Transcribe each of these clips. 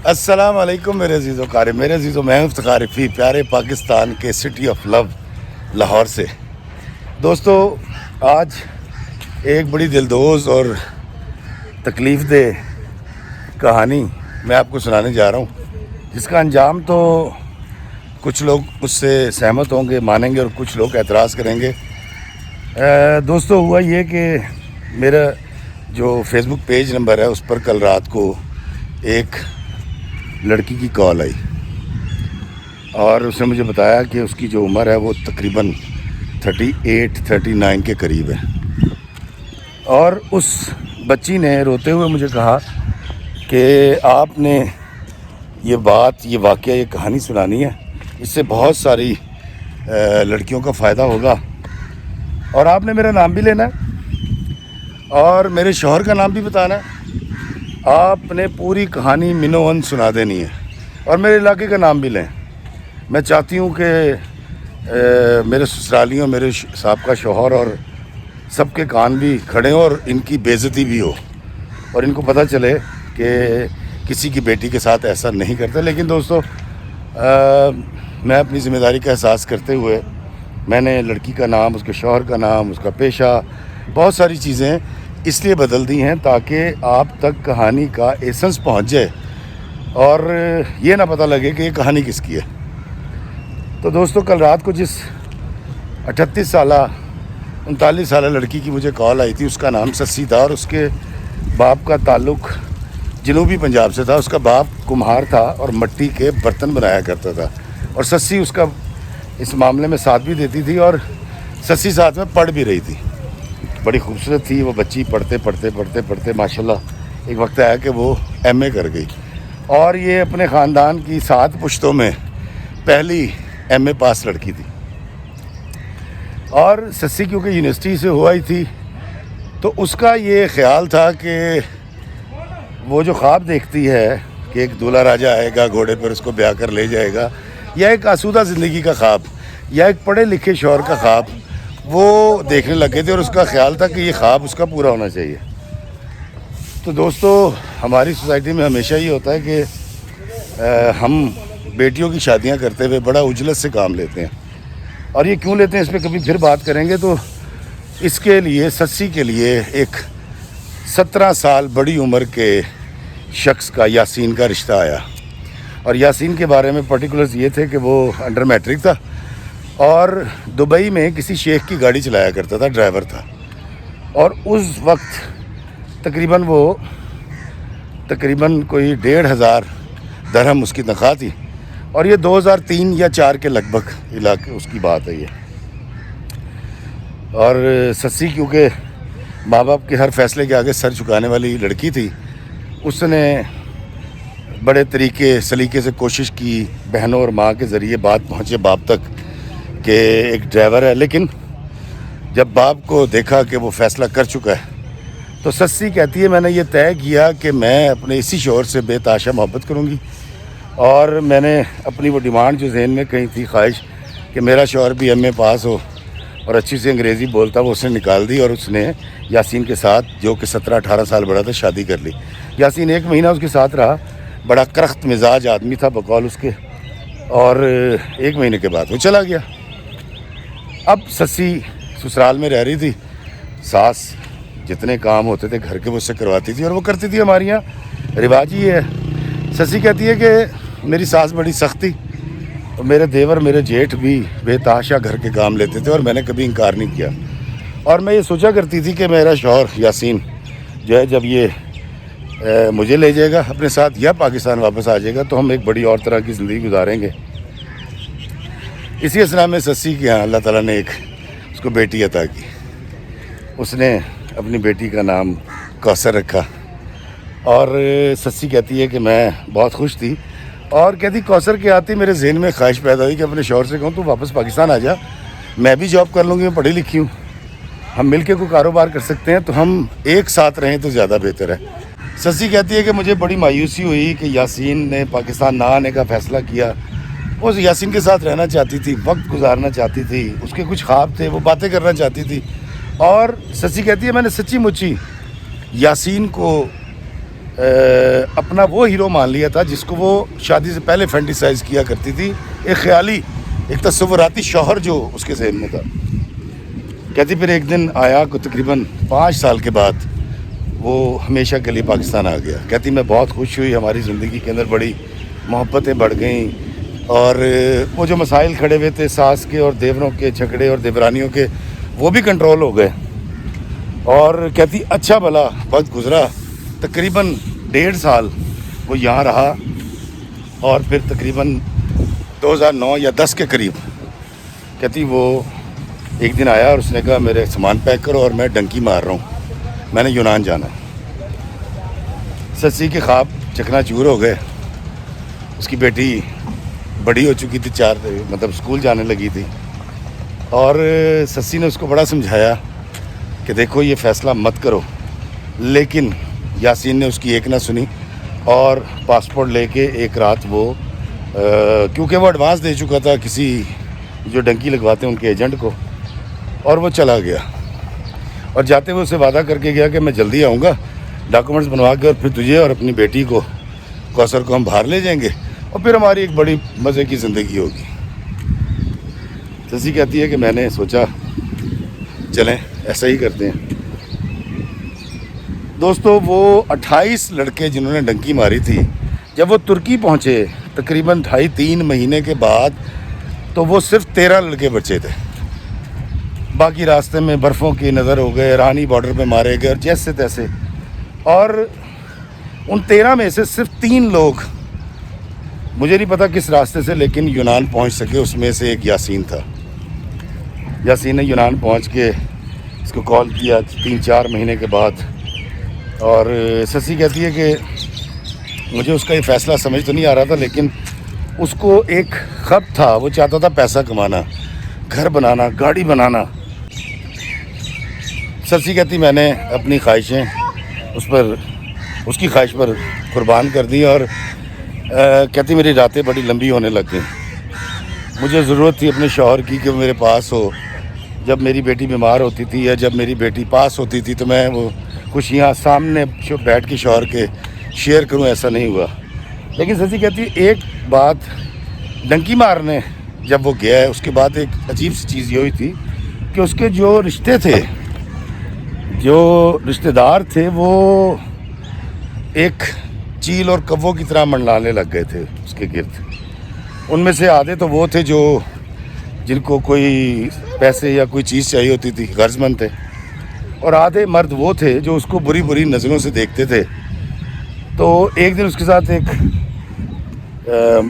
السلام علیکم میرے عزیز و قاری، میرے عزیز و میں افتخار فی پیارے پاکستان کے سٹی آف لو لاہور سے۔ دوستو، آج ایک بڑی دلدوز اور تکلیف دہ کہانی میں آپ کو سنانے جا رہا ہوں، جس کا انجام تو کچھ لوگ اس سے سہمت ہوں گے، مانیں گے، اور کچھ لوگ اعتراض کریں گے۔ دوستو، ہوا یہ کہ میرا جو فیس بک پیج نمبر ہے اس پر کل رات کو ایک لڑکی کی کال آئی، اور اس نے مجھے بتایا کہ اس کی جو عمر ہے وہ تقریباً 38-39 کے قریب ہے، اور اس بچی نے روتے ہوئے مجھے کہا کہ آپ نے یہ واقعہ، یہ کہانی سنانی ہے، اس سے بہت ساری لڑکیوں کا فائدہ ہوگا، اور آپ نے میرا نام بھی لینا ہے اور میرے شوہر کا نام بھی بتانا ہے۔ آپ نے پوری کہانی منو ون سنا دینی ہے، اور میرے علاقے کا نام بھی لیں۔ میں چاہتی ہوں کہ میرے سسرالیوں، میرے سابقہ شوہر اور سب کے کان بھی کھڑے ہوں، اور ان کی بے عزتی بھی ہو، اور ان کو پتہ چلے کہ کسی کی بیٹی کے ساتھ ایسا نہیں کرتے۔ لیکن دوستو، میں اپنی ذمہ داری کا احساس کرتے ہوئے میں نے لڑکی کا نام، اس کے شوہر کا نام، اس کا پیشہ، بہت ساری چیزیں اس لیے بدل دی ہیں تاکہ آپ تک کہانی کا ایسنس پہنچ جائے اور یہ نہ پتہ لگے کہ یہ کہانی کس کی ہے۔ تو دوستو، کل رات کو جس 39 سالہ لڑکی کی مجھے کال آئی تھی، اس کا نام سسی تھا، اور اس کے باپ کا تعلق جنوبی پنجاب سے تھا۔ اس کا باپ کمہار تھا اور مٹی کے برتن بنایا کرتا تھا، اور سسی اس کا اس معاملے میں ساتھ بھی دیتی تھی، اور سسی ساتھ میں پڑھ بھی رہی تھی۔ بڑی خوبصورت تھی وہ بچی، پڑھتے ماشاءاللہ ایک وقت آیا کہ وہ ایم اے کر گئی، اور یہ اپنے خاندان کی 7 پشتوں میں پہلی ایم اے پاس لڑکی تھی۔ اور سسی کیونکہ یونیورسٹی سے ہوا ہی تھی، تو اس کا یہ خیال تھا کہ وہ جو خواب دیکھتی ہے کہ ایک دولہا راجہ آئے گا گھوڑے پر، اس کو بیاہ کر لے جائے گا، یا ایک آسودہ زندگی کا خواب، یا ایک پڑھے لکھے شوہر کا خواب، وہ دیکھنے لگے تھے، اور اس کا خیال تھا کہ یہ خواب اس کا پورا ہونا چاہیے۔ تو دوستو، ہماری سوسائٹی میں ہمیشہ یہ ہوتا ہے کہ ہم بیٹیوں کی شادیاں کرتے ہوئے بڑا اجلت سے کام لیتے ہیں، اور یہ کیوں لیتے ہیں اس پہ کبھی پھر بات کریں گے۔ تو اس کے لیے، سسی کے لیے، ایک 17 سال بڑی عمر کے شخص کا، یاسین کا رشتہ آیا، اور یاسین کے بارے میں پرٹیکولرز یہ تھے کہ وہ انڈر میٹرک تھا، اور دبئی میں کسی شیخ کی گاڑی چلایا کرتا تھا، ڈرائیور تھا، اور اس وقت تقریباً کوئی 1,500 درہم اس کی تنخواہ تھی، اور یہ 2003 یا 4 کے لگ بھگ علاقے اس کی بات ہے یہ۔ اور سسی کیونکہ ماں باپ کے ہر فیصلے کے آگے سر جھکانے والی لڑکی تھی، اس نے بڑے سلیقے سے کوشش کی، بہنوں اور ماں کے ذریعے بات پہنچے باپ تک کہ ایک ڈرائیور ہے۔ لیکن جب باپ کو دیکھا کہ وہ فیصلہ کر چکا ہے، تو سسی کہتی ہے میں نے یہ طے کیا کہ میں اپنے اسی شوہر سے بے تحاشا محبت کروں گی، اور میں نے اپنی وہ ڈیمانڈ جو ذہن میں کہیں تھی، خواہش کہ میرا شوہر بھی ایم اے پاس ہو اور اچھی سی انگریزی بولتا، وہ اس نے نکال دی، اور اس نے یاسین کے ساتھ، جو کہ 17-18 سال بڑا تھا، شادی کر لی۔ یاسین 1 مہینہ اس کے ساتھ رہا، بڑا کرخت مزاج آدمی تھا بقول اس کے، اور 1 مہینے کے بعد وہ چلا گیا۔ اب سسی سسرال میں رہ رہی تھی، ساس جتنے کام ہوتے تھے گھر کے وہ اس سے کرواتی تھی، اور وہ کرتی تھی۔ ہمارے یہاں رواج ہی ہے۔ سسی کہتی ہے کہ میری ساس بڑی سخت تھی، اور میرے دیور، میرے جیٹھ بھی بے تحاشا گھر کے کام لیتے تھے، اور میں نے کبھی انکار نہیں کیا، اور میں یہ سوچا کرتی تھی کہ میرا شوہر یاسین جو ہے، جب یہ مجھے لے جائے گا اپنے ساتھ یا پاکستان واپس آ جائے گا، تو ہم ایک بڑی اور طرح کی زندگی گزاریں گے۔ اسی اسنا میں سسی کے یہاں اللہ تعالیٰ نے ایک اس کو بیٹی عطا کی۔ اس نے اپنی بیٹی کا نام کوثر رکھا، اور سسی کہتی ہے کہ میں بہت خوش تھی، اور کہتی کوثر کے آتی میرے ذہن میں خواہش پیدا ہوئی کہ اپنے شوہر سے کہوں تو واپس پاکستان آ جا، میں بھی جاب کر لوں گی، میں پڑھی لکھی ہوں، ہم مل کے کوئی کاروبار کر سکتے ہیں، تو ہم ایک ساتھ رہیں تو زیادہ بہتر ہے۔ سسی کہتی ہے کہ مجھے بڑی مایوسی ہوئی کہ یاسین نے پاکستان نہ آنے کا فیصلہ کیا۔ وہ یاسین کے ساتھ رہنا چاہتی تھی، وقت گزارنا چاہتی تھی، اس کے کچھ خواب تھے، وہ باتیں کرنا چاہتی تھی، اور سسی کہتی ہے میں نے سچی مچی یاسین کو اپنا وہ ہیرو مان لیا تھا جس کو وہ شادی سے پہلے فینٹیسائز کیا کرتی تھی، ایک خیالی، ایک تصوراتی شوہر جو اس کے ذہن میں تھا۔ کہتی پھر ایک دن آیا کو تقریباً 5 سال کے بعد وہ ہمیشہ کے لیے پاکستان آ گیا۔ کہتی میں بہت خوش ہوئی، ہماری زندگی کے اندر بڑی محبتیں بڑھ گئیں، اور وہ جو مسائل کھڑے ہوئے تھے ساس کے اور دیوروں کے جھگڑے اور دیورانیوں کے، وہ بھی کنٹرول ہو گئے۔ اور کہتی اچھا بھلا وقت گزرا، تقریباً 1.5 سال وہ یہاں رہا، اور پھر تقریباً 2009 یا 10 کے قریب کہتی وہ ایک دن آیا اور اس نے کہا میرے سامان پیک کرو اور میں ڈنکی مار رہا ہوں، میں نے یونان جانا ہے۔ سسی کے خواب چکنا چور ہو گئے۔ اس کی بیٹی بڑی ہو چکی تھی، مطلب اسکول جانے لگی تھی، اور سسی نے اس کو بڑا سمجھایا کہ دیکھو یہ فیصلہ مت کرو، لیکن یاسین نے اس کی ایک نہ سنی، اور پاسپورٹ لے کے ایک رات وہ کیونکہ وہ ایڈوانس دے چکا تھا کسی جو ڈنکی لگواتے ہیں ان کے ایجنٹ کو، اور وہ چلا گیا، اور جاتے ہوئے اسے وعدہ کر کے گیا کہ میں جلدی آؤں گا، ڈاکومنٹس بنوا کے، اور پھر تجھے اور اپنی بیٹی کو کوثر کو ہم باہر لے جائیں گے، اور پھر ہماری ایک بڑی مزے کی زندگی ہوگی۔ سسی کہتی ہے کہ میں نے سوچا چلیں ایسا ہی کرتے ہیں۔ دوستو وہ 28 لڑکے جنہوں نے ڈنکی ماری تھی، جب وہ ترکی پہنچے تقریباً 2.5-3 مہینے کے بعد، تو وہ صرف 13 لڑکے بچے تھے۔ باقی راستے میں برفوں کی نظر ہو گئے، ایرانی بارڈر پہ مارے گئے، اور جیسے تیسے، اور ان 13 میں سے صرف 3 لوگ، مجھے نہیں پتا کس راستے سے، لیکن یونان پہنچ سکے۔ اس میں سے ایک یاسین تھا۔ یاسین نے یونان پہنچ کے اس کو کال کیا 3-4 مہینے کے بعد، اور سسی کہتی ہے کہ مجھے اس کا یہ فیصلہ سمجھ تو نہیں آ رہا تھا، لیکن اس کو ایک خب تھا، وہ چاہتا تھا پیسہ کمانا، گھر بنانا، گاڑی بنانا۔ سسی کہتی میں نے اپنی خواہشیں اس کی خواہش پر قربان کر دی، اور کہتی میری راتیں بڑی لمبی ہونے لگ گئیں۔ مجھے ضرورت تھی اپنے شوہر کی کہ وہ میرے پاس ہو۔ جب میری بیٹی بیمار ہوتی تھی یا جب میری بیٹی پاس ہوتی تھی تو میں وہ خوشیاں سامنے بیٹھ کے شوہر کے شیئر کروں، ایسا نہیں ہوا۔ لیکن سسی کہتی ایک بات، ڈنکی مارنے جب وہ گیا ہے اس کے بعد ایک عجیب سی چیز یہ ہوئی تھی کہ اس کے جو رشتے تھے، جو رشتہ دار تھے، وہ ایک چیل اور کووں کی طرح منڈلانے لگ گئے تھے اس کے گرد۔ ان میں سے آدھے تو وہ تھے جو جن کو کوئی پیسے یا کوئی چیز چاہیے ہوتی تھی، غرض مند تھے، اور آدھے مرد وہ تھے جو اس کو بری بری نظروں سے دیکھتے تھے۔ تو ایک دن اس کے ساتھ ایک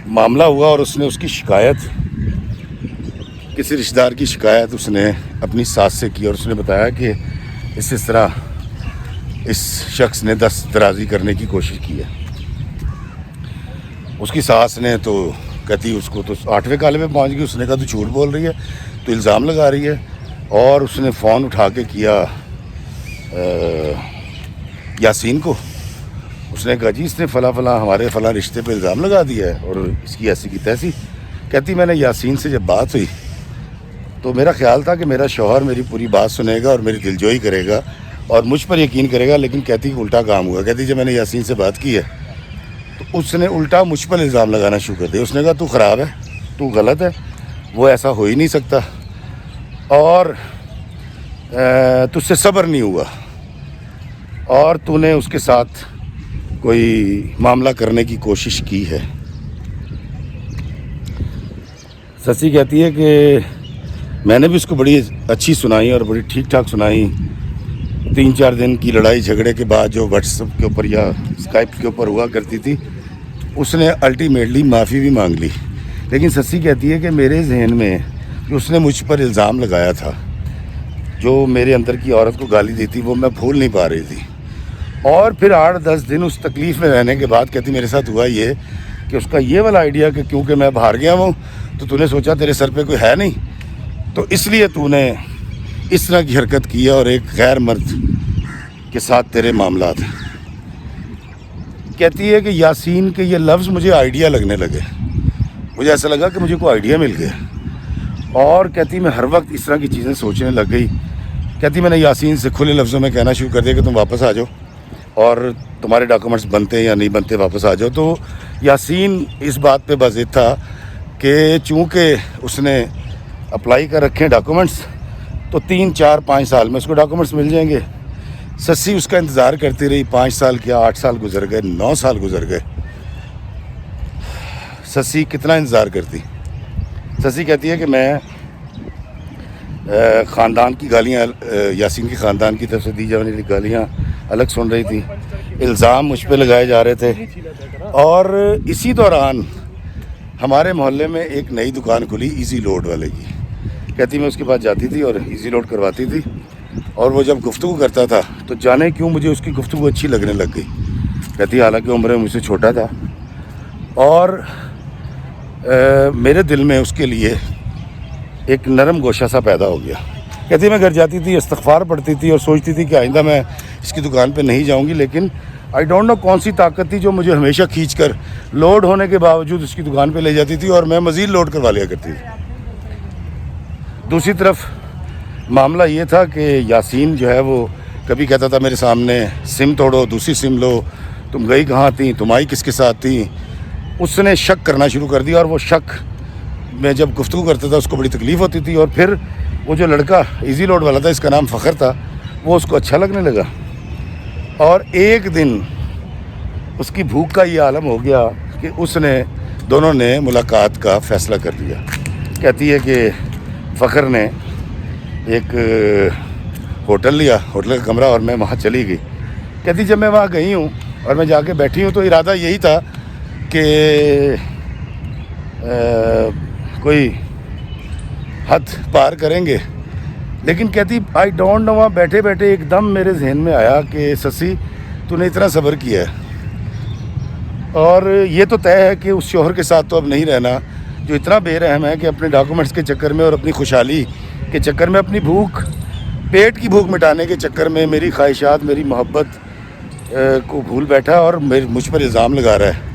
معاملہ ہوا، اور اس نے اس کی شکایت، کسی رشتہ دار کی شکایت اس نے اپنی ساس سے کی، اور اس نے بتایا کہ اس طرح اس شخص نے دست درازی کرنے کی کوشش کی ہے۔ اس کی ساس نے تو کہتی اس کو تو 8ویں کالے پہ پہنچ گئی، اس نے کہا تو جھوٹ بول رہی ہے، تو الزام لگا رہی ہے، اور اس نے فون اٹھا کے کیا یاسین کو۔ اس نے کہا جی اس نے فلاں فلاں ہمارے فلاں رشتے پہ الزام لگا دیا ہے، اور اس کی ایسی کی تیسی۔ کہتی میں نے یاسین سے جب بات ہوئی تو میرا خیال تھا کہ میرا شوہر میری پوری بات سنے گا اور میری دلجوئی کرے گا اور مجھ پر یقین کرے گا، لیکن کہتی کہ الٹا کام ہوا۔ کہتی جب میں نے یاسین سے بات کی ہے تو اس نے الٹا مجھ پر الزام لگانا شروع کر دیا۔ اس نے کہا تو خراب ہے، تو غلط ہے، وہ ایسا ہو ہی نہیں سکتا، اور تجھ سے صبر نہیں ہوا، اور تو نے اس کے ساتھ کوئی معاملہ کرنے کی کوشش کی ہے۔ سسی کہتی ہے کہ میں نے بھی اس کو بڑی اچھی سنائی اور بڑی ٹھیک ٹھاک سنائی۔ 3-4 دن کی لڑائی جھگڑے کے بعد جو واٹس ایپ کے اوپر یا اسکائپ کے اوپر ہوا کرتی تھی، اس نے الٹیمیٹلی معافی بھی مانگ لی۔ لیکن سسی کہتی ہے کہ میرے ذہن میں جو اس نے مجھ پر الزام لگایا تھا، جو میرے اندر کی عورت کو گالی دی تھی، وہ میں بھول نہیں پا رہی تھی۔ اور پھر 8-10 دن اس تکلیف میں رہنے کے بعد کہتی میرے ساتھ ہوا یہ کہ اس کا یہ والا آئیڈیا کہ کیونکہ میں باہر گیا ہوں تو نے سوچا تیرے سر پہ کوئی ہے نہیں، تو اس لیے تو نے اس طرح کی حرکت کی اور ایک غیر مرد کے ساتھ تیرے معاملات ہیں۔ کہتی ہے کہ یاسین کے یہ لفظ مجھے آئیڈیا لگنے لگے، مجھے ایسا لگا کہ مجھے کوئی آئیڈیا مل گیا، اور کہتی میں ہر وقت اس طرح کی چیزیں سوچنے لگ گئی۔ کہتی میں نے یاسین سے کھلے لفظوں میں کہنا شروع کر دیا کہ تم واپس آ جاؤ، اور تمہارے ڈاکومنٹس بنتے یا نہیں بنتے واپس آ جاؤ. تو یاسین اس بات پہ بضد تھا کہ چونکہ اس نے اپلائی کر رکھے ہیں ڈاکومنٹس تو 3 4 5 سال میں اس کو ڈاکومنٹس مل جائیں گے. سسی اس کا انتظار کرتی رہی. 5 سال کیا 8 سال گزر گئے, 9 سال گزر گئے. سسی کتنا انتظار کرتی. سسی کہتی ہے کہ میں خاندان کی گالیاں, یاسین کے خاندان کی طرف سے دی جانے والی گالیاں الگ سن رہی تھی, الزام مجھ پہ لگائے جا رہے تھے. اور اسی دوران ہمارے محلے میں ایک نئی دکان کھلی ایزی لوڈ والے کی. کہتی میں اس کے پاس جاتی تھی اور ایزی لوڈ کرواتی تھی, اور وہ جب گفتگو کرتا تھا تو جانے کیوں مجھے اس کی گفتگو اچھی لگنے لگ گئی. کہتی حالانکہ عمر میں مجھ سے چھوٹا تھا اور میرے دل میں اس کے لیے ایک نرم گوشہ سا پیدا ہو گیا. کہتی میں گھر جاتی تھی, استغفار پڑھتی تھی اور سوچتی تھی کہ آئندہ میں اس کی دکان پہ نہیں جاؤں گی, لیکن آئی ڈونٹ نو کون سی طاقت تھی جو مجھے ہمیشہ کھینچ کر لوڈ ہونے کے باوجود اس کی دکان پہ لے جاتی تھی اور میں مزید لوڈ کروا لیا کرتی تھی. دوسری طرف معاملہ یہ تھا کہ یاسین جو ہے وہ کبھی کہتا تھا میرے سامنے سم توڑو, دوسری سم لو, تم گئی کہاں تھیں, تم آئی کس کے ساتھ تھیں. اس نے شک کرنا شروع کر دیا, اور وہ شک میں جب گفتگو کرتا تھا اس کو بڑی تکلیف ہوتی تھی. اور پھر وہ جو لڑکا ایزی لوڈ والا تھا, اس کا نام فخر تھا, وہ اس کو اچھا لگنے لگا. اور ایک دن اس کی بھوک کا یہ عالم ہو گیا کہ اس نے دونوں نے ملاقات کا فیصلہ کر لیا. کہتی ہے کہ فخر نے ایک ہوٹل لیا, ہوٹل کا کمرہ, اور میں وہاں چلی گئی. کہتی جب میں وہاں گئی ہوں اور میں جا کے بیٹھی ہوں تو ارادہ یہی تھا کہ کوئی حد پار کریں گے, لیکن کہتی آئی ڈونٹ نو وہاں بیٹھے بیٹھے ایک دم میرے ذہن میں آیا کہ سسی تو نے اتنا صبر کیا ہے, اور یہ تو طے ہے کہ اس شوہر کے ساتھ تو اب نہیں رہنا جو اتنا بے رحم ہے کہ اپنے ڈاکومنٹس کے چکر میں اور اپنی خوشحالی کے چکر میں, اپنی بھوک, پیٹ کی بھوک مٹانے کے چکر میں میری خواہشات, میری محبت کو بھول بیٹھا اور مجھ پر الزام لگا رہا ہے.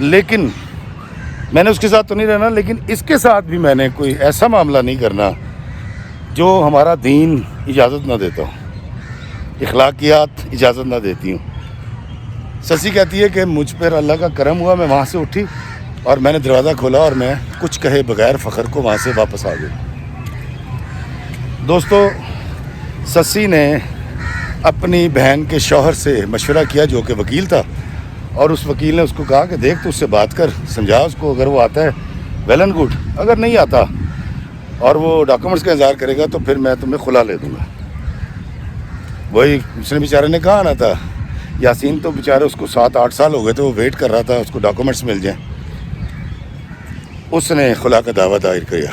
لیکن میں نے اس کے ساتھ تو نہیں رہنا, لیکن اس کے ساتھ بھی میں نے کوئی ایسا معاملہ نہیں کرنا جو ہمارا دین اجازت نہ دیتا ہوں, اخلاقیات اجازت نہ دیتی ہوں. سسی کہتی ہے کہ مجھ پر اللہ کا کرم ہوا, میں وہاں سے اٹھی اور میں نے دروازہ کھولا اور میں کچھ کہے بغیر فخر کو وہاں سے واپس آ گئی. دوستو, سسی نے اپنی بہن کے شوہر سے مشورہ کیا جو کہ وکیل تھا, اور اس وکیل نے اس کو کہا کہ دیکھ تو اس سے بات کر, سمجھا اس کو, اگر وہ آتا ہے ویل اینڈ گڈ, اگر نہیں آتا اور وہ ڈاکومنٹس کا انتظار کرے گا تو پھر میں تمہیں کھلا لے دوں گا. وہی اس نے بیچارے نے کہا آنا تھا. یاسین تو بیچارے اس کو 7 8 سال ہو گئے تھے, وہ ویٹ کر رہا تھا اس کو ڈاکومنٹس مل جائیں. اس نے خلا کا دعویٰ دائر کیا,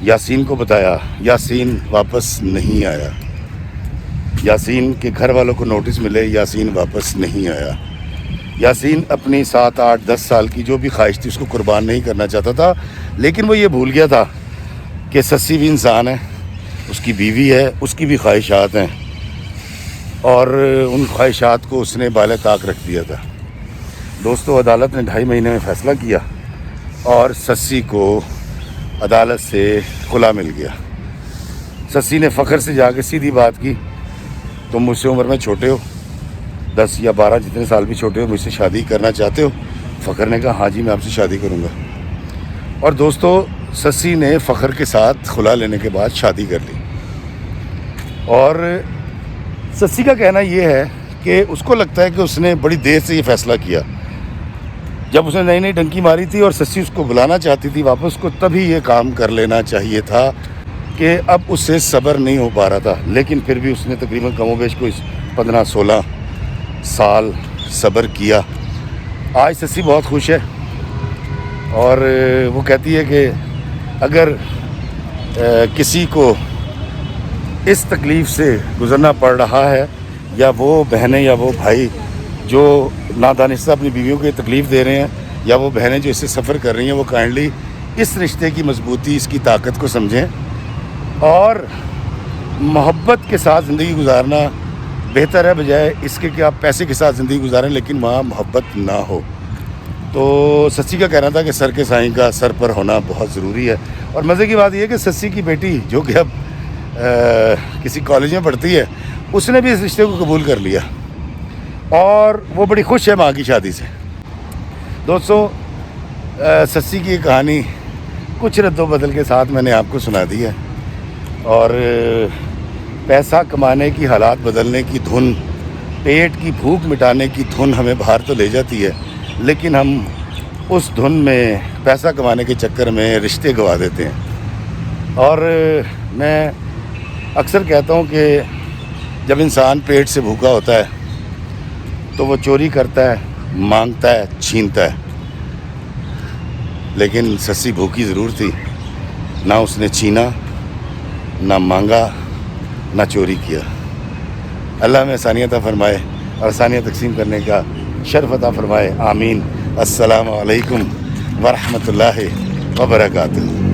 یاسین کو بتایا, یاسین واپس نہیں آیا. یاسین کے گھر والوں کو نوٹس ملے, یاسین واپس نہیں آیا. یاسین اپنی 7 8 10 سال کی جو بھی خواہش تھی اس کو قربان نہیں کرنا چاہتا تھا, لیکن وہ یہ بھول گیا تھا کہ سسی بھی انسان ہے, اس کی بیوی ہے, اس کی بھی خواہشات ہیں, اور ان خواہشات کو اس نے بالِ طاق رکھ دیا تھا. دوستو, عدالت نے 2.5 مہینے میں فیصلہ کیا اور سسی کو عدالت سے خلا مل گیا. سسی نے فخر سے جا کے سیدھی بات کی, تم مجھ سے عمر میں چھوٹے ہو, 10 یا 12 جتنے سال بھی چھوٹے ہو, مجھ سے شادی کرنا چاہتے ہو؟ فخر نے کہا ہاں جی میں آپ سے شادی کروں گا. اور دوستو, سسی نے فخر کے ساتھ خلا لینے کے بعد شادی کر لی. اور سسی کا کہنا یہ ہے کہ اس کو لگتا ہے کہ اس نے بڑی دیر سے یہ فیصلہ کیا. جب اس نے نئی نئی ڈنکی ماری تھی اور سسی اس کو بلانا چاہتی تھی واپس کو, تبھی یہ کام کر لینا چاہیے تھا کہ اب اس سے صبر نہیں ہو پا رہا تھا. لیکن پھر بھی اس نے تقریباً کم و بیش کوئی 15 16 سال صبر کیا. آج سسی بہت خوش ہے, اور وہ کہتی ہے کہ اگر کسی کو اس تکلیف سے گزرنا پڑ رہا ہے, یا وہ بہنیں یا وہ بھائی جو نادانستہ اپنی بیویوں کو تکلیف دے رہے ہیں, یا وہ بہنیں جو اس سے سفر کر رہی ہیں, وہ کائنڈلی اس رشتے کی مضبوطی, اس کی طاقت کو سمجھیں, اور محبت کے ساتھ زندگی گزارنا بہتر ہے بجائے اس کے کہ آپ پیسے کے ساتھ زندگی گزاریں لیکن وہاں محبت نہ ہو. تو سسی کا کہنا تھا کہ سر کے سائیں کا سر پر ہونا بہت ضروری ہے. اور مزے کی بات یہ ہے کہ سسی کی بیٹی جو کہ اب کسی کالج میں پڑھتی ہے, اس نے بھی اس رشتے کو قبول کر لیا. اور وہ بڑی خوش ہے ماں کی شادی سے۔ دوستوں، سسی کی کہانی کچھ رد و بدل کے ساتھ میں نے آپ کو سنا دی ہے، اور پیسہ کمانے کی حالات بدلنے کی دھن، پیٹ کی بھوک مٹانے کی دھن ہمیں باہر تو لے جاتی ہے، لیکن ہم اس دھن میں پیسہ کمانے کے چکر میں رشتے گوا دیتے ہیں۔ اور میں اکثر کہتا ہوں کہ جب انسان پیٹ سے بھوکا ہوتا ہے تو وہ چوری کرتا ہے، مانگتا ہے، چھینتا ہے، لیکن سسی بھوکی ضرور تھی، نہ اس نے چھینا، نہ مانگا، نہ چوری کیا۔ اللہ میں آسانیاں عطا فرمائے اور آسانیاں تقسیم کرنے کا شرف عطا فرمائے، آمین۔ السلام علیکم ورحمۃ اللہ وبرکاتہ۔